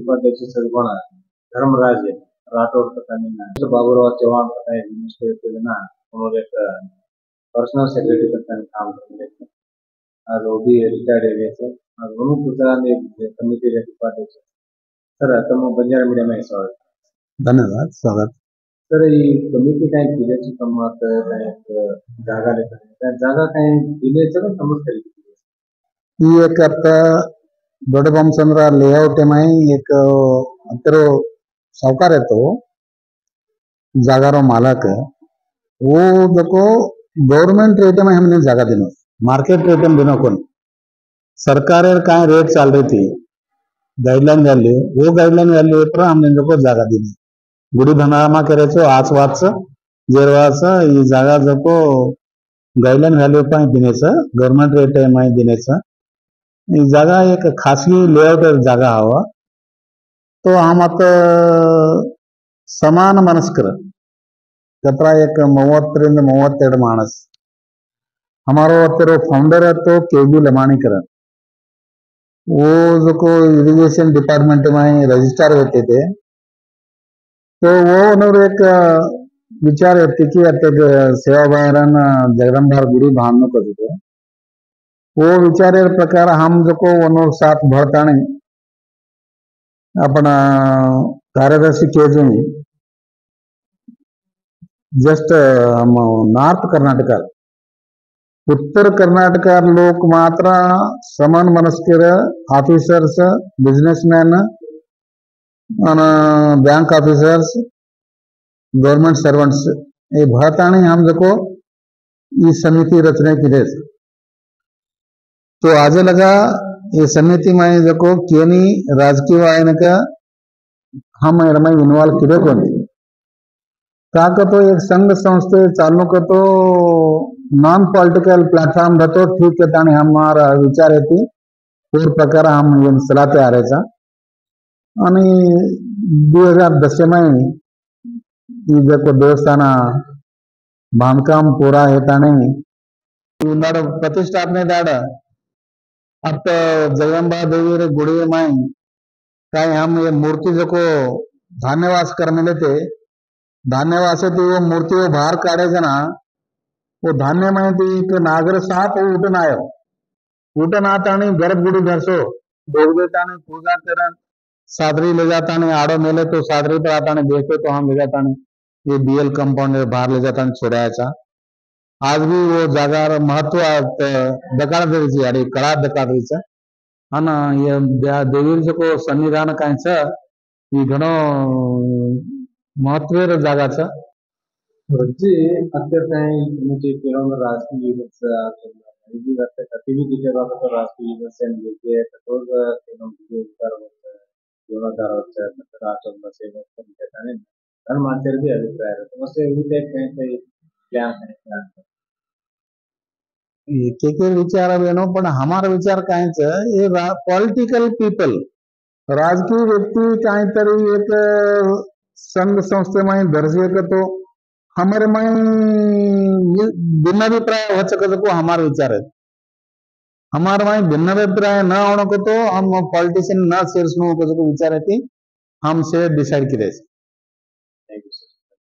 उपाध्यक्ष सदगुणा धर्मराज राठौड़ बाबूराव चौहान एक personal secretary काम करते आज वो भी रिटायर्ड है आज कमिटी उपाध्यक्ष सर तम बंजारा मीडियम स्वागत धन्यवाद स्वागत सर कमिटी कहीं दिले तमात जागा लेता जागा कहीं दिले समजते ಈ एक दೊಡ್ಡ ಬೊಮ್ಮಸಂದ್ರ लेआउट में एक अंतरो साहूकार है तो जागारो मालक वो देखो गवर्नमेंट रेट में हमने जागा दिनो मार्केट रेट में दिनो कौन सरकार का रेट चल रही थी गाइडलाइन वैल्यू वो गाइडलाइन वैल्यू पर हमने देखो जागा दिनी गुड़ी धनामा करे तो आसवाच जेरवाच ये जागा देखो गाइडलाइन वैल्यू पर दिने गवर्नमेंट रेट में दिने जागा एक खासगी लेआउट जागा हवा तो हम आता समान मनस्कर कतरा एक 30 मानस हमारो तेरो फाउंडर है तो केबी लमाणीकर वो जो को इरिगेशन डिपार्टमेंट में रजिस्ट्रार होते थे तो वो उन्होंने एक विचार होती कि सेवा भाईरन जगदम्बार गुड़ी भावना कर थे वो विचारे प्रकार हम जो को साथ भरताने अपना कार्यदर्शी केजू में जस्ट हम नॉर्थ कर्नाटक उत्तर कर्नाटक लोग मात्र समान मनस्कर officers businessman bank officers government servants ये भरताने हम जो को इस समिति रचने की लिए तो आज लगा ये समिति में देखो केनी राजकीय आयन का हम में इन्वॉल्व किए कौन का तो एक संघ संस्थे चालू का तो नॉन पॉलिटिकल प्लेटफॉर्म रहते ठीक है तानी हमारा विचार है थी पूर्व प्रकार हम ये सलाते आ रहे आणि 2010 में ये देखो देवस्थान बांधकाम पूरा है ताने प्रतिष्ठापने दाड़ा अब तो जगदम्बा देवी गुड़ी में कहीं हम ये मूर्ति जो को धान्यवास करने लेते धान्यवास थी वो मूर्ति वो बाहर काढ़े ना वो धान्य में थी एक नागर सांप उठन आयो उठन आता नहीं गर्भगुड़ी धरसो देव देता नहीं पूजा करन सादरी ले जाता नहीं आड़ो मेले तो सादरी पर आता नहीं देखते तो हम ले जाता नहीं ये बीएल कंपाउंड बाहर ले जाता नहीं छोड़ाया आज भी वो जागा महत्व दकाळ देवी आणि कळा दकाळ देवीचा आणि ये देवीर को सन्निधान कायच ही घणो महत्व जागाचा जी अत्तर काही म्हणजे केवळ राजकीय विकास गतिविधी के बाबत राजकीय विकास के तो जीवनदार राष्ट्र सेवा करते कारण मानकर भी अभिप्राय है तो वैसे भी कहीं प्लान है एक विचार बेनो पण हमारा विचार कायच ये पॉलिटिकल पीपल राजकीय व्यक्ति काहीतरी एक संघ संस्थे में दर्जे का तो हमारे में भिन्नाभिप्राय हो सके को हमारा विचार है हमारे में भिन्नाभिप्राय न होने को तो हम पॉलिटिशियन न शेयर को विचार है हमसे डिसाइड करे